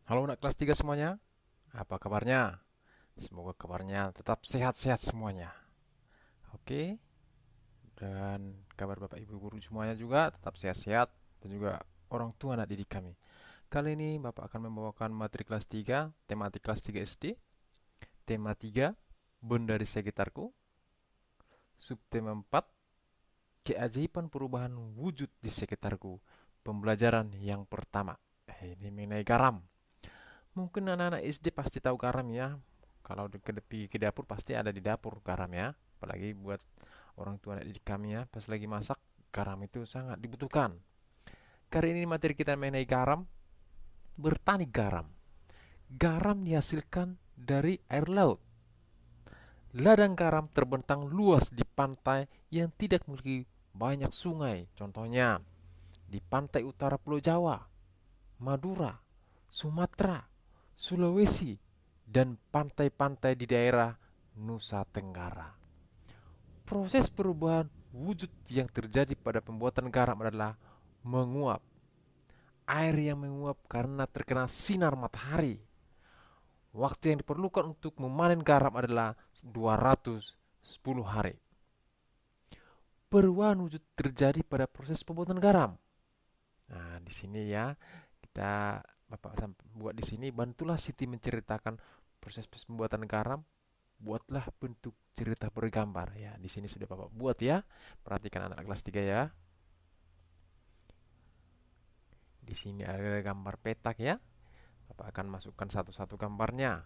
Halo anak kelas 3 semuanya, apa kabarnya? Semoga kabarnya tetap sehat-sehat semuanya. Oke, dan kabar Bapak Ibu guru semuanya juga tetap sehat-sehat dan juga orang tua anak didik kami. Kali ini Bapak akan membawakan materi kelas 3, tematik kelas 3 SD, tema 3, benda di sekitarku, subtema 4, keajaiban perubahan wujud di sekitarku, pembelajaran yang pertama. Ini mengenai garam. Mungkin anak-anak SD pasti tahu garam ya. Kalau pergi ke dapur pasti ada di dapur garam ya. Apalagi buat orang tua anak didik kami ya, pas lagi masak garam itu sangat dibutuhkan. Kali ini materi kita mengenai garam, bertani garam. Garam dihasilkan dari air laut. Ladang garam terbentang luas di pantai yang tidak memiliki banyak sungai. Contohnya di pantai utara Pulau Jawa, Madura, Sumatera, Sulawesi, dan pantai-pantai di daerah Nusa Tenggara. Proses perubahan wujud yang terjadi pada pembuatan garam adalah menguap. Air yang menguap karena terkena sinar matahari. Waktu yang diperlukan untuk memanen garam adalah 210 hari. Perubahan wujud terjadi pada proses pembuatan garam. Nah, di sini ya, kita Bapak buat di sini, bantulah Siti menceritakan proses pembuatan garam. Buatlah bentuk cerita bergambar ya. Di sini sudah Bapak buat ya. Perhatikan anak kelas 3 ya. Di sini ada gambar petak ya. Bapak akan masukkan satu-satu gambarnya.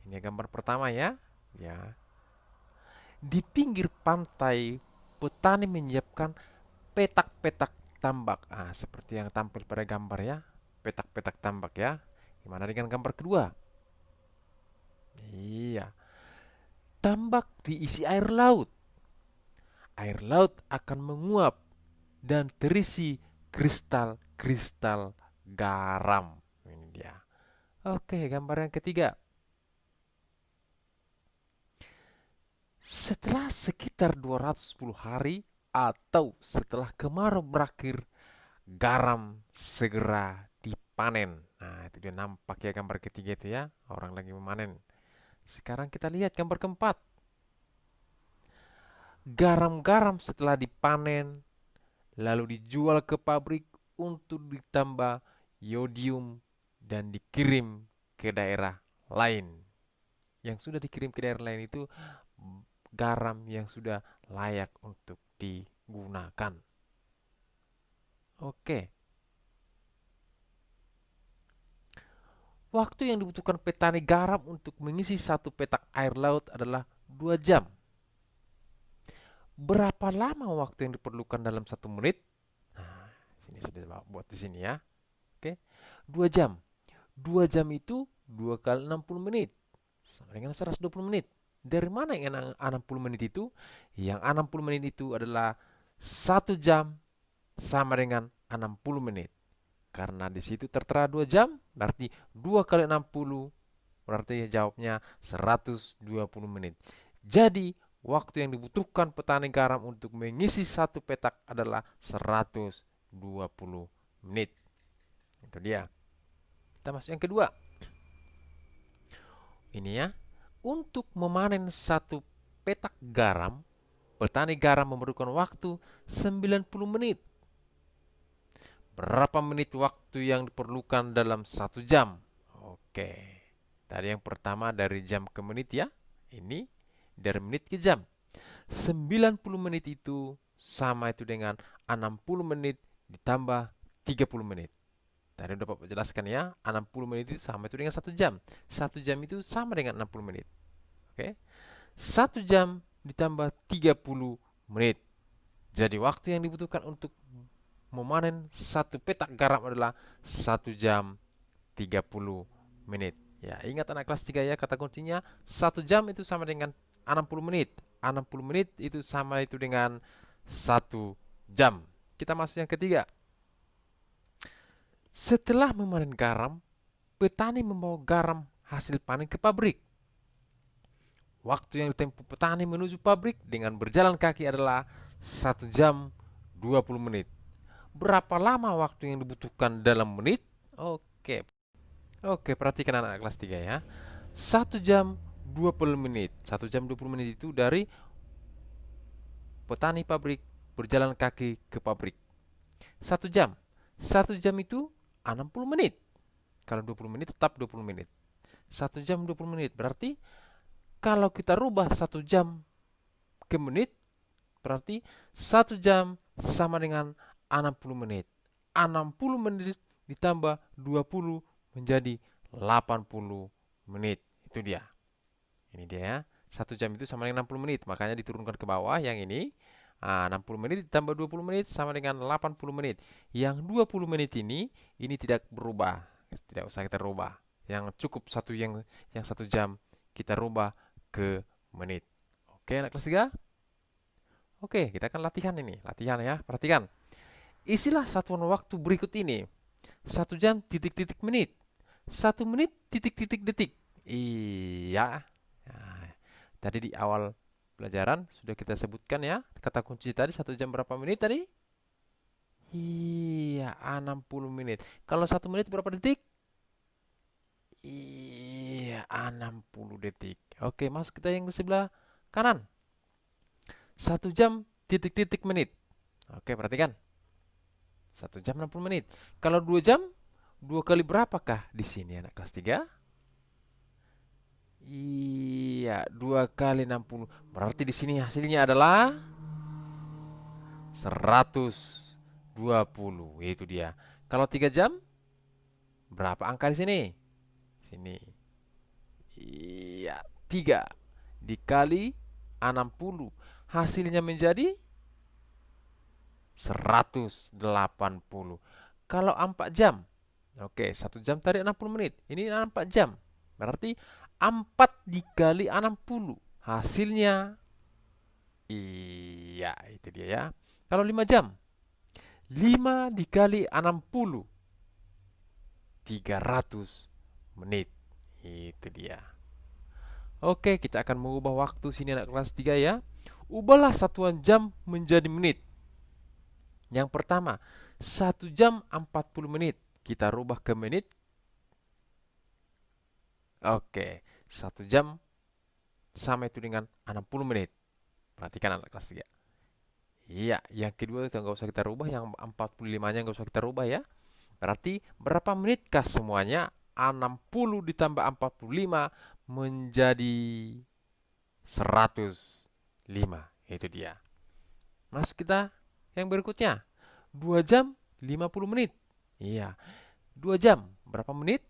Ini gambar pertama ya. Ya. Di pinggir pantai, petani menyiapkan petak-petak tambak. Ah, seperti yang tampil pada gambar ya. Petak-petak tambak ya. Gimana dengan gambar kedua? Iya. Tambak diisi air laut. Air laut akan menguap dan terisi kristal-kristal garam. Ini dia. Oke, gambar yang ketiga. Setelah sekitar 210 hari atau setelah kemarau berakhir, garam segera dipanen. Nah, itu dia nampak ya gambar ketiga itu ya, orang lagi memanen. Sekarang kita lihat gambar keempat. Garam-garam setelah dipanen lalu dijual ke pabrik untuk ditambah yodium dan dikirim ke daerah lain. Yang sudah dikirim ke daerah lain itu garam yang sudah layak untuk digunakan. Oke, waktu yang dibutuhkan petani garam untuk mengisi satu petak air laut adalah 2 jam. Berapa lama waktu yang diperlukan dalam 1 menit? Nah, sini sudah buat di sini ya. Oke, 2 jam. 2 jam itu 2 kali 60 menit. Sama dengan 120 menit. Dari mana yang 60 menit itu? Yang 60 menit itu adalah 1 jam sama dengan 60 menit. Karena di situ tertera 2 jam, berarti 2 kali 60, berarti jawabnya 120 menit. Jadi, waktu yang dibutuhkan petani garam untuk mengisi satu petak adalah 120 menit. Itu dia. Kita masuk yang kedua. Ini ya. Untuk memanen satu petak garam, petani garam memerlukan waktu 90 menit. Berapa menit waktu yang diperlukan dalam 1 jam? Oke. Tadi yang pertama dari jam ke menit ya. Ini dari menit ke jam. 90 menit itu sama itu dengan 60 menit ditambah 30 menit. Tadi udah Bapak jelaskan ya, 60 menit itu sama itu dengan 1 jam. 1 jam itu sama dengan 60 menit. Oke. 1 jam ditambah 30 menit. Jadi waktu yang dibutuhkan untuk memanen satu petak garam adalah 1 jam 30 menit. Ya, ingat anak kelas 3 ya, kata kuncinya 1 jam itu sama dengan 60 menit. 60 menit itu sama itu dengan 1 jam. Kita masuk yang ketiga. Setelah memanen garam, petani membawa garam hasil panen ke pabrik. Waktu yang ditempuh petani menuju pabrik dengan berjalan kaki adalah 1 jam 20 menit. Berapa lama waktu yang dibutuhkan dalam menit? Oke. Oke, perhatikan anak kelas 3 ya. 1 jam 20 menit. 1 jam 20 menit itu dari petani pabrik berjalan kaki ke pabrik. 1 jam. 1 jam itu 60 menit. Kalau 20 menit tetap 20 menit. 1 jam 20 menit. Berarti kalau kita rubah 1 jam ke menit, berarti 1 jam sama dengan 60 menit. 60 menit ditambah 20 menjadi 80 menit. Itu dia. Ini dia ya. 1 jam itu sama dengan 60 menit. Makanya diturunkan ke bawah yang ini. 60 menit ditambah 20 menit sama dengan 80 menit. Yang 20 menit ini tidak berubah. Tidak usah kita rubah. Yang cukup yang 1 jam kita rubah ke menit. Oke, anak kelas 3? Oke, kita akan latihan ini. Latihan ya, perhatikan. Isilah satuan waktu berikut ini. 1 jam titik-titik menit. 1 menit titik-titik detik. Iya. Nah, tadi di awal pelajaran sudah kita sebutkan ya. Kata kunci tadi 1 jam berapa menit tadi? Iya, 60 menit. Kalau 1 menit berapa detik? Iya, 60 detik. Oke, masuk kita yang di sebelah kanan. 1 jam titik-titik menit. Oke, perhatikan. 1 jam 60 menit. Kalau 2 jam, 2 kali berapakah di sini anak kelas 3? Iya, 2 kali 60. Berarti di sini hasilnya adalah 120. Itu dia. Kalau 3 jam, berapa angka di sini? Sini. Iya, 3 dikali 60. Hasilnya menjadi 180. Kalau 4 jam, oke, 1 jam tadi 60 menit. Ini 4 jam. Berarti 4 dikali 60. Hasilnya, iya, itu dia ya. Kalau 5 jam, 5 dikali 60. 300 menit. Itu dia. Oke, kita akan mengubah waktu sini anak kelas 3 ya. Ubahlah satuan jam menjadi menit. Yang pertama, 1 jam 40 menit. Kita rubah ke menit. Oke, 1 jam sama itu dengan 60 menit. Perhatikan anak kelas 3. Iya, yang kedua itu nggak usah kita rubah. Yang 45-nya nggak usah kita rubah ya. Berarti berapa menitkah semuanya? 60 ditambah 45 menjadi 105. Itu dia. Masuk kita yang berikutnya. 2 jam 50 menit. Iya. 2 jam berapa menit?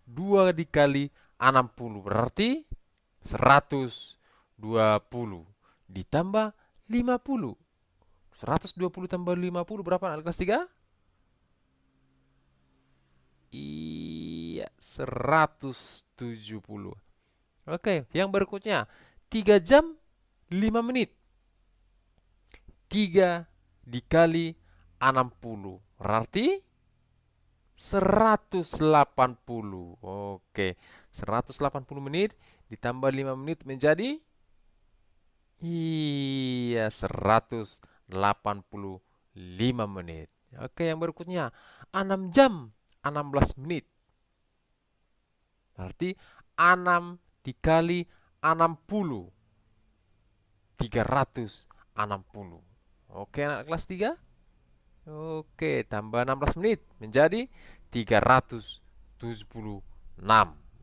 2 dikali 60 berarti 120 ditambah 50. 120 tambah 50 berapa anak kelas 3? Iya, 170. Oke, yang berikutnya 3 jam 5 menit. 3 dikali 60 berarti 180. Oke, 180 menit ditambah 5 menit menjadi, iya, 185 menit. Oke, yang berikutnya 6 jam 16 menit. Berarti 6 dikali 60. 360. Oke, anak kelas 3. Oke, tambah 16 menit menjadi 376.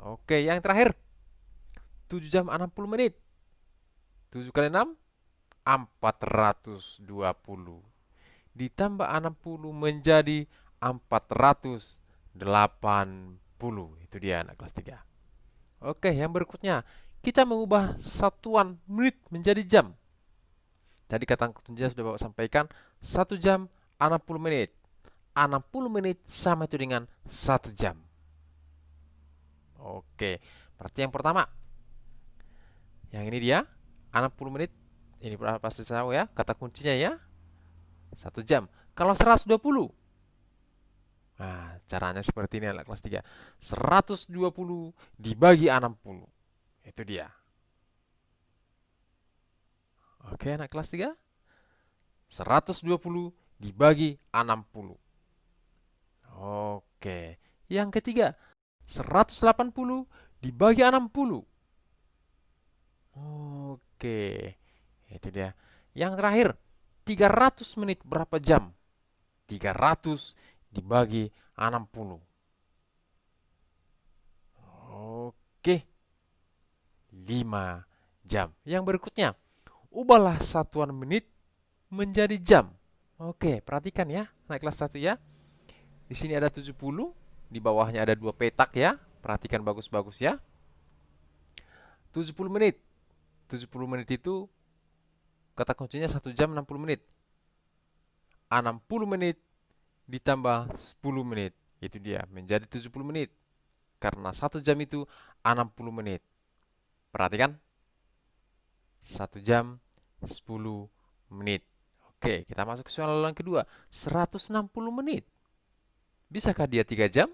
Oke, yang terakhir 7 jam 60 menit. 7 kali 6, 420. Ditambah 60 menjadi 480. Itu dia anak kelas 3. Oke, yang berikutnya kita mengubah satuan menit menjadi jam. Tadi kata kuncinya sudah Bapak sampaikan, 1 jam 60 menit. 60 menit sama itu dengan 1 jam. Oke, berarti yang pertama, yang ini dia, 60 menit. Ini pasti tahu ya, kata kuncinya ya, 1 jam. Kalau 120, nah, caranya seperti ini anak kelas 3. 120 dibagi 60. Itu dia. Oke, anak kelas 3. 120 dibagi 60. Oke. Yang ketiga, 180 dibagi 60. Oke, itu dia. Yang terakhir, 300 menit berapa jam? 300 dibagi 60. Oke, 5 jam. Yang berikutnya, ubahlah satuan menit menjadi jam. Oke, perhatikan ya, naik kelas 1 ya. Di sini ada 70, di bawahnya ada 2 petak ya. Perhatikan bagus-bagus ya. 70 menit. 70 menit itu kata kuncinya 1 jam 60 menit. 60 menit ditambah 10 menit. Itu dia, menjadi 70 menit. Karena 1 jam itu 60 menit. Perhatikan. 1 jam 10 menit. Oke, kita masuk ke soal yang kedua. 160 menit. Bisakah dia 3 jam?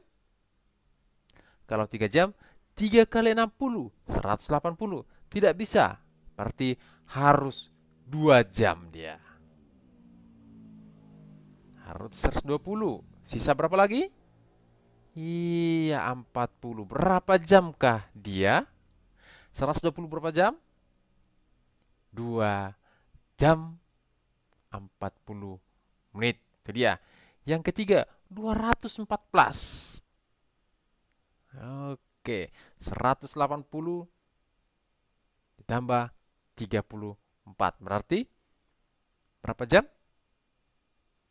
Kalau 3 jam, 3 kali 60, 180. Tidak bisa. Berarti harus 2 jam dia. Harus 120. Sisa berapa lagi? Iya, 40. Berapa jamkah dia? 120 berapa jam? 2 jam 40 menit. Itu dia. Yang ketiga, 214. Oke, 180 ditambah 34. Berarti berapa jam?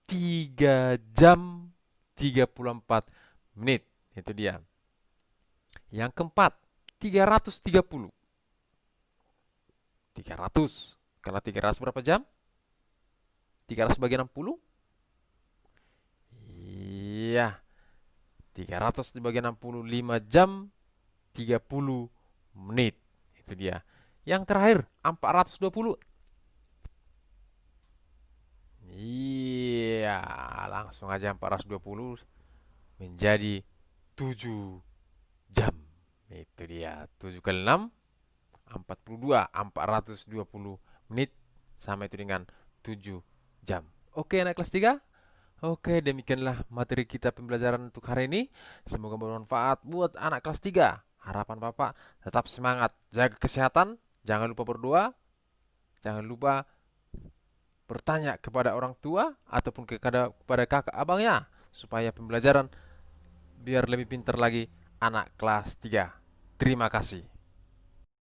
3 jam 34 menit. Itu dia. Yang keempat, 330. 300. Kalau 300 berapa jam? 300 bagi 60? Iya. 300 dibagi 60, 5 jam 30 menit. Itu dia. Yang terakhir, 420. Iya, langsung aja 420 menjadi 7 jam. Itu dia. 7 kali 6, 42. 420 menit sama itu dengan 7 jam. Oke, anak kelas 3. Oke, demikianlah materi kita pembelajaran untuk hari ini. Semoga bermanfaat buat anak kelas 3. Harapan Bapak tetap semangat, jaga kesehatan, jangan lupa berdoa, jangan lupa bertanya kepada orang tua ataupun kepada kakak abangnya supaya pembelajaran biar lebih pintar lagi anak kelas 3. Terima kasih.